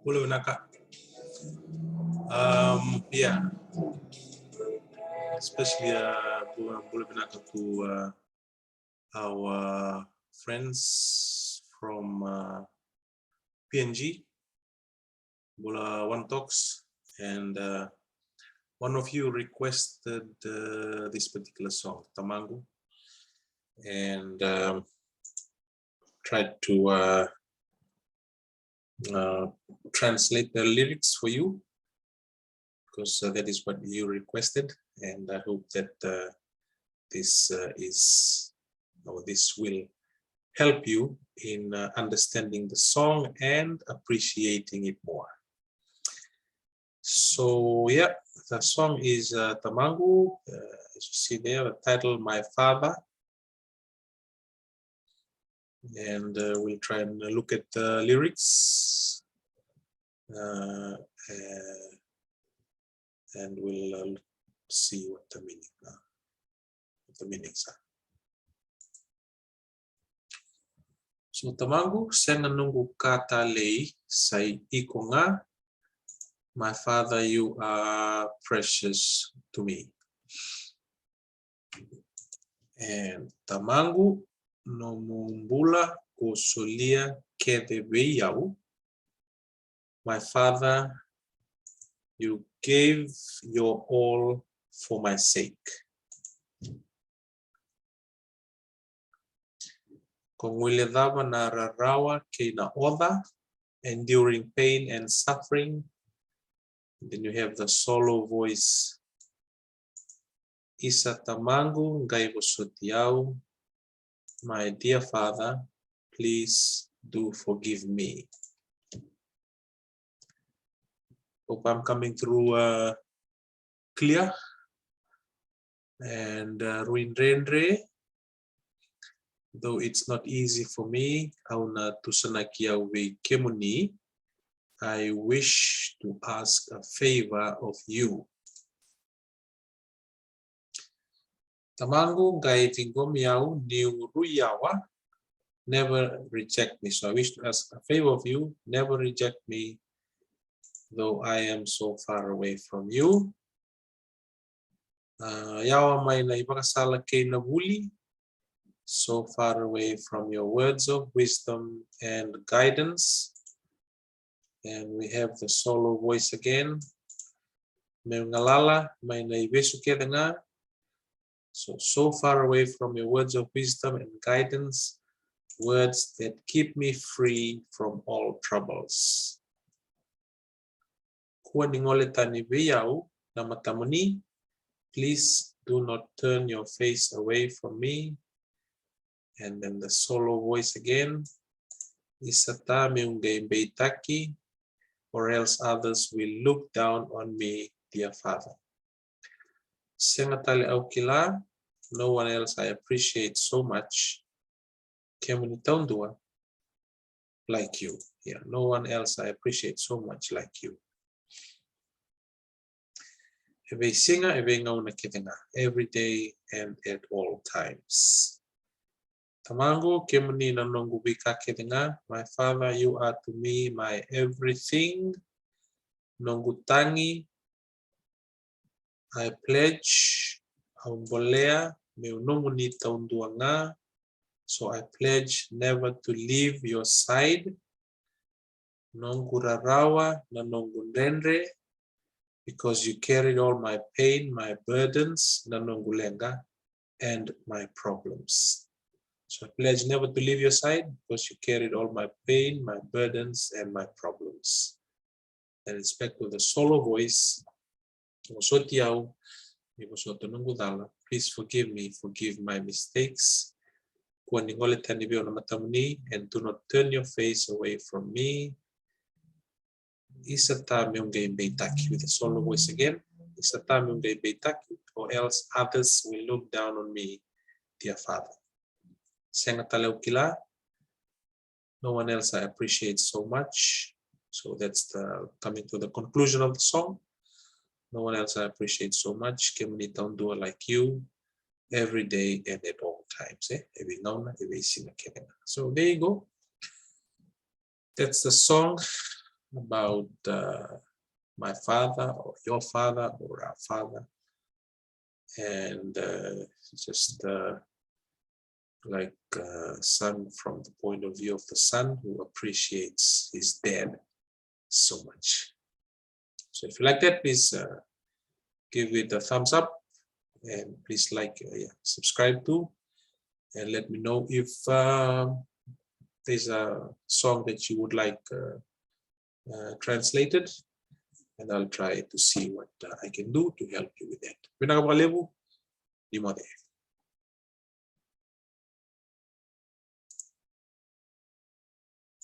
Boleh nak? Yeah, especially boleh nak to our friends from PNG, Bola One Talks, and one of you requested this particular song, Tamangu, and tried to translate the lyrics for you, because that is what you requested, and I hope that this will help you in understanding the song and appreciating it more. So yeah, the song is Tamangu, as you see there, the title My Father, and we'll try and look at the lyrics, and we'll see what the meanings are. So Tamangu, senga nungu kata lei sai iko nga, my father, you are precious to me. And Tamangu no mumbula o solia kede veiau, my father, you gave your all for my sake. Kung wile dava na rarawa kay na oda, enduring pain and suffering. Then you have the solo voice. Isa Tamangu ngai vosotiau, my dear father, please do forgive me. Hope I'm coming through clear. And Ruindrendre, though it's not easy for me, auna tusanakia we kemuni, I wish to ask a favor of you. Tamangu ngai vingomiau niu ruyawa, never reject me. So I wish to ask a favor of you, never reject me, though I am so far away from you. Yawa mai na ibakasala kay na wuli, so far away from your words of wisdom and guidance. And we have the solo voice again. Mengalala may naibesuke nga. So far away from your words of wisdom and guidance, words that keep me free from all troubles. Kua ningole tani beyau na matamuni, please do not turn your face away from me. And then the solo voice again. Isata meungay beitaki, or else others will look down on me, dear father. Sengatali aukila, no one else I appreciate so much. Kemunitaundua, like you. Yeah, no one else I appreciate so much like you. Ebe singa ebe ngauna kitinga, every day and at all times. Tamangu kemuni na nongu bika kitinga, my father, you are to me my everything. Nongu tangi, I pledge, aumbolea, meunongu ni taundua nga, so I pledge never to leave your side. Nongu rarawa na nongu ndendre, because you carried all my pain, my burdens, na nongu lenga, and my problems. So I pledge never to leave your side, because you carried all my pain, my burdens, and my problems. And it's back to the solo voice. Please forgive me, forgive my mistakes. And do not turn your face away from me. With the solo voice again. Or else others will look down on me, dear Father. Senga taleu kila. No one else I appreciate so much. So that's the coming to the conclusion of the song. No one else I appreciate so much. Kemuni don't do it like you every day and at all times. Every now and every single. So there you go. That's the song about my father or your father or our father. And just like son from the point of view of the son who appreciates his dad so much. So if you like that, please give it a thumbs up and please like, subscribe to, and let me know if there's a song that you would like translated, and I'll try to see what I can do to help you with that.